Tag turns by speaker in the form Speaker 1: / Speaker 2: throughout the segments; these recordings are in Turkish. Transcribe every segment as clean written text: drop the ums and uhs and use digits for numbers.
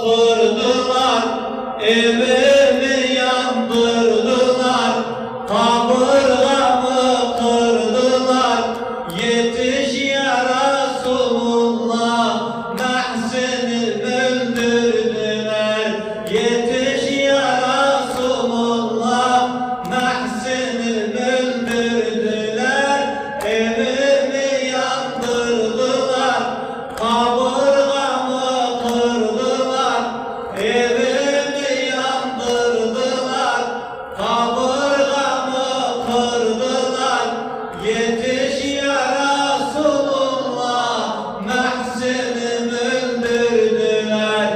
Speaker 1: kırdılar, evimi yandırdılar, kaburgamı kırdılar. Yetiş ya Resulullah, Mahsen'i öldürdüler. Yetiş ya Resulullah, Mahsen'i öldürdüler. Evimi yandırdılar, kaburgamı kırdılar. Evimi yandırdılar, kaburgamı kırdılar. Yetiş ya Resulullah, Mahsen'i öldürdüler.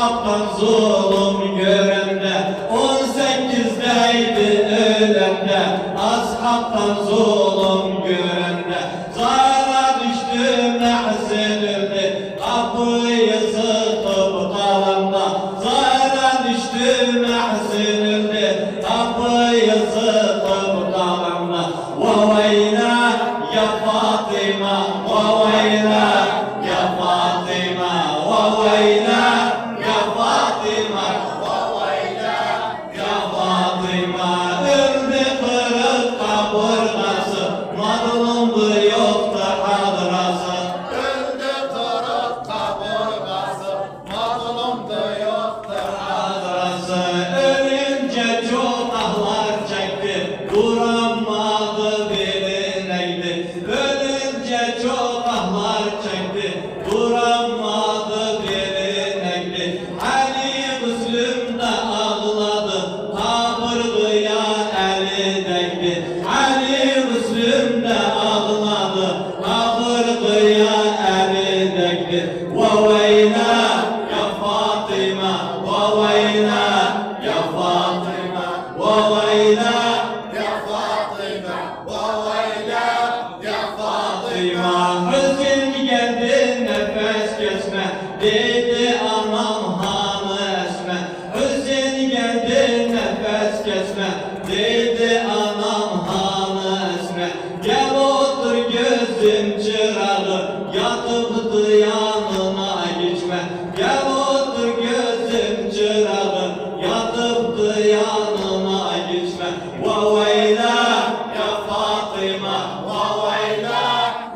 Speaker 1: Ashabtan zulüm görende 18'deydi ölemde. Ashabtan zulüm görende zara düştü mehzedildi. Kapıyı sıkıp kalanda zara düştü mehzedildi. Kapıyı sıkıp kalanda vavayla ya Fatıma vavayla ya Fatıma vavayla ya Fatıma vavayla ya Fatıma. Öldü kırık kaburgası mazlumdu yoktu hadrası.
Speaker 2: Öldü kırık kaburgası, mazlumdu yoktu
Speaker 1: Hadrası ölünce çok ahlar çekti, duramadı bilineydi. Ölünce çok ahlar çekti, duramadı bilineydi. Ali Müslüm de ağladı, kaburgaya eli değdi. Ali Müslüm de ağladı, kaburgaya eli değdi. Vavayla ya Fatıma vavayla ya Fatıma vavayla
Speaker 2: ya Fatıma, vavayla ya
Speaker 1: Fatıma. Hüzün geldi nefes kesme dedi anam hanı esme. Hüzün geldi nefes kesme dedi anam hanı esme. Gel otur gözüm çırağı yatıptı yanına geçme. Gel otur gözüm çırağı yatıptı yanına geçme. Vavayla ya Fatıma vavayla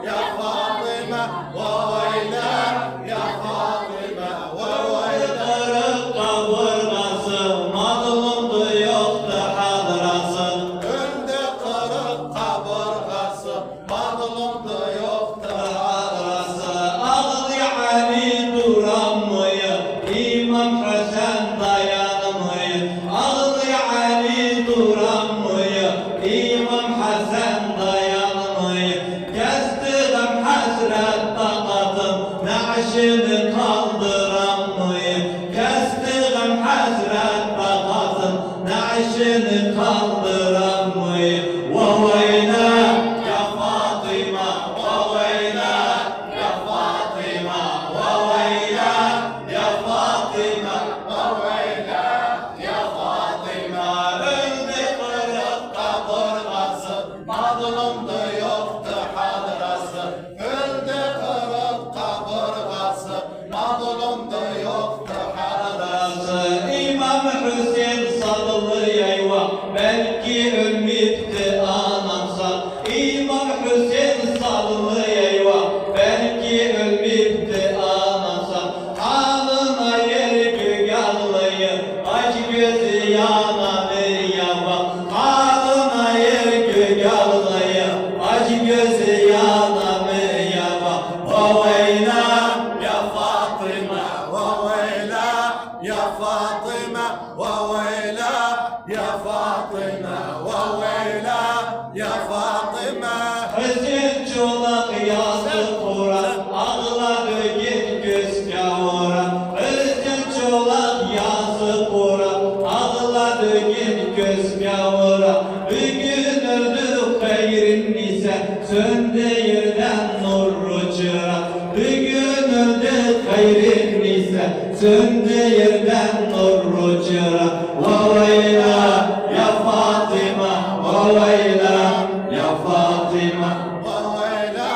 Speaker 2: ya Fatıma, vavayla ya Fatıma, vavayla.
Speaker 1: kırık kaburgası mazlumdu yoktu hadrası.
Speaker 2: Öldü kırık kaburgası, mazlumdu yoktu
Speaker 1: Hadrası ağlıyor Ali duramıyor, İmam Hasan dayanmıyor. Ağlıyor Ali duramıyor, İmam Hasan dayanmıyor. Kestiğim hasret takatım, naşını kaldıramıyor. Kestiğim hasret takatım, naşını kaldıramıyor. Vavayla ya Fatıma vavayla ya Fatıma vavayla ya Fatıma
Speaker 2: vavayla ya Fatıma.
Speaker 1: öldü kırık kaburgası
Speaker 2: Mazlumdu yoktu hadrası, öldü kırık kaburgası, mazlumdu yoktu hadrası.
Speaker 1: hadrası. İmam Hüseyin sallı eyvah belki ölmüştü anamsa. İmam Hüseyin sallı eyvah belki ölmüştü anamsa. Halına yer göğallıyı aç gözü yananır yava. Halına yer göğallıyı aç gözü yananır yava. Vavayla ya Fatıma
Speaker 2: Vavayla ya Fatıma, vavayla ya Fatıma, vavayla ya Fatıma.
Speaker 1: Hüzün çolak yazdı Kur'an, ağladı git göz kavura. Hüzün çolak yazdı Kur'an, ağladı git göz kavura. Bugün öldü hayrin ise, söndü yerden nurru çıra. Bugün öldü hayrin ise, söndü yerden nurru çıra. Vavayla ya Fatıma, vavayla ya Fatıma.
Speaker 2: Vavayla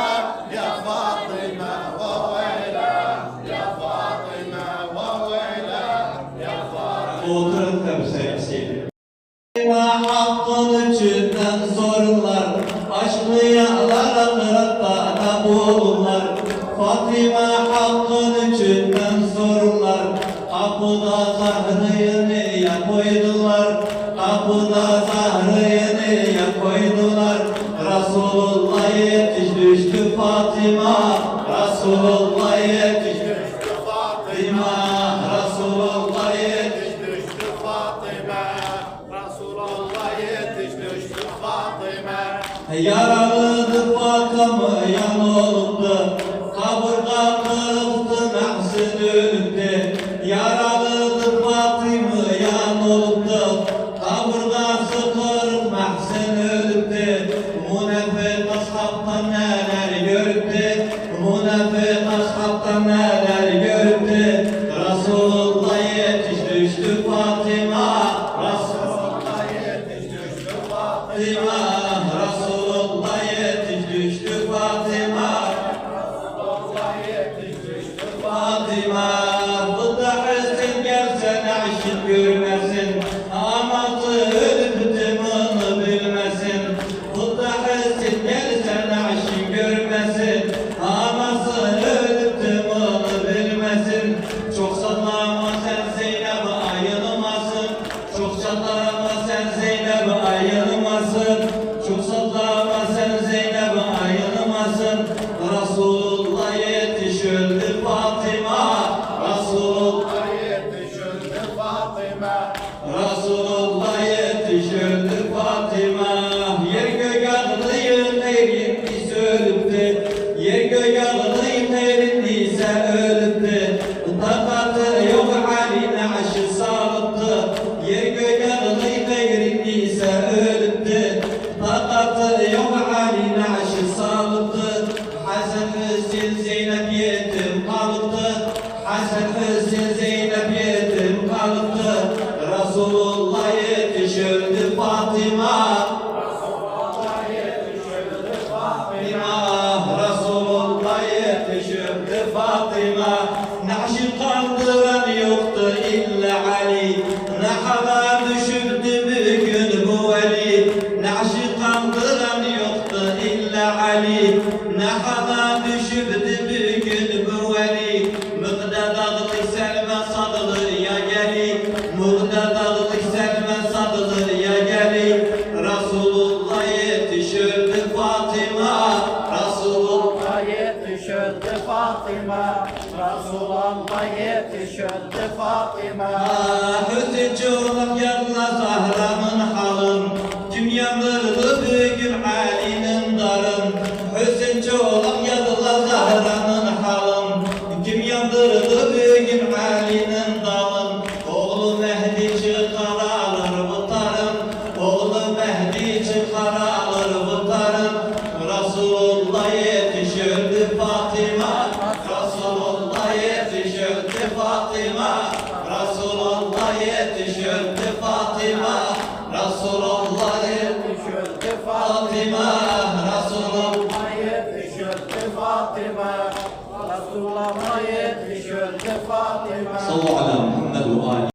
Speaker 2: ya Fatıma, vavayla ya Fatıma, vavayla ya Fatıma.
Speaker 1: Oturun tepsisi. Hakkın içinden sorular, aşkı yağlara kırıkta bulurlar. Fatıma hakkın içinden sorular, kapıda Zahra'yı niye koydular? Kapıda Zahra'yı niye koydular? Resulullah yetiş düştü Fatıma, Resulullah yetiş düştü Fatıma, Resulullah yetiş
Speaker 2: Düştü Fatıma, Resulullah yetiş düştü Fatıma.
Speaker 1: Yaralıdı Fatıma yan oldu, kaburga kırıldı, nefsi döndü. Yaralı oluptu. Kaburgası kırık mahzen ölüptü. Münafık ashabtan neler görüptü. Münafık ashabtan neler görüptü. Resulullah yetiş düştü Fatıma.
Speaker 2: Resulullah yetiş düştü
Speaker 1: Fatıma, Resulullah yetiş düştü Fatıma.
Speaker 2: Resulullah yetiş düştü
Speaker 1: Fatıma, bu da hüsn gelse aşık görmesin. Aması ölüp tımını bilmesin. Bu da hüsn gelse aşık görmesin. Aması ölüp tımını bilmesin. Çok sallama sen Zeynep ayılmasın. Çok sallama sen Zeynep ayılmasın. Çok sallama sen Zeynep ayılmasın. Resulullah yetiş öldü Fatıma. Resulullah
Speaker 2: yetiş öldü Fatıma.
Speaker 1: Resulullah yetiş öldü Fatıma. Yer gök ağlıyın eğrindiyse ölüptü. Yer gök ağlıyın eğrindiyse ölüptü. Takatı yok haline aşı sağlıktı. Yer gök ağlıyın eğrindiyse ölüptü. Takatı yok haline aşı sağlıktı. Hasan Hüseyin Zeynep yetim kalıptı. Hasan Hüseyin Zeynep yetim kalıptı. Resulullah yetiş öldü Fatıma.
Speaker 2: Resulullah yetiş öldü Fatıma.
Speaker 1: Resulullah yetiş öldü Fatıma. Naşı kaldıran yoktu illa Ali. Ne hava düşürdü bugün bu veli. Naşı kaldıran yoktu illa Ali. Ne hava düşürdü bugün bu veli. Mıgdadalık selme sadılı ya geli. Mıgdadalık selme sadılı ya geli. Resulullah yetiş öldü Fatıma. Resulullah
Speaker 2: Yetiş öldü Fatıma. Resulullah yetiş öldü Fatıma.
Speaker 1: Hüseyin çoğulak yanına Zahra'nın halın. Kim yandırdı bugün Ali'nin darın. Hüseyin çoğulak yanına Zahra'nın halın. Kim yandırdı bugün Ali'nin dalın. Oğlu Mehdi çıkar alır bu tarım. Oğlu Mehdi çıkar alır bu tarım. Resulullah yetiş öldü Fatıma. Resulullah yetiş öldü Fatıma. Resulullah yetiş öldü Fatıma. Resulullah yetiş
Speaker 2: öldü
Speaker 1: Fatıma. Resulullah
Speaker 2: yetiş öldü Fatıma. Resulullah yetiş öldü Fatıma.
Speaker 1: sallallahu ala Muhammed ve ali.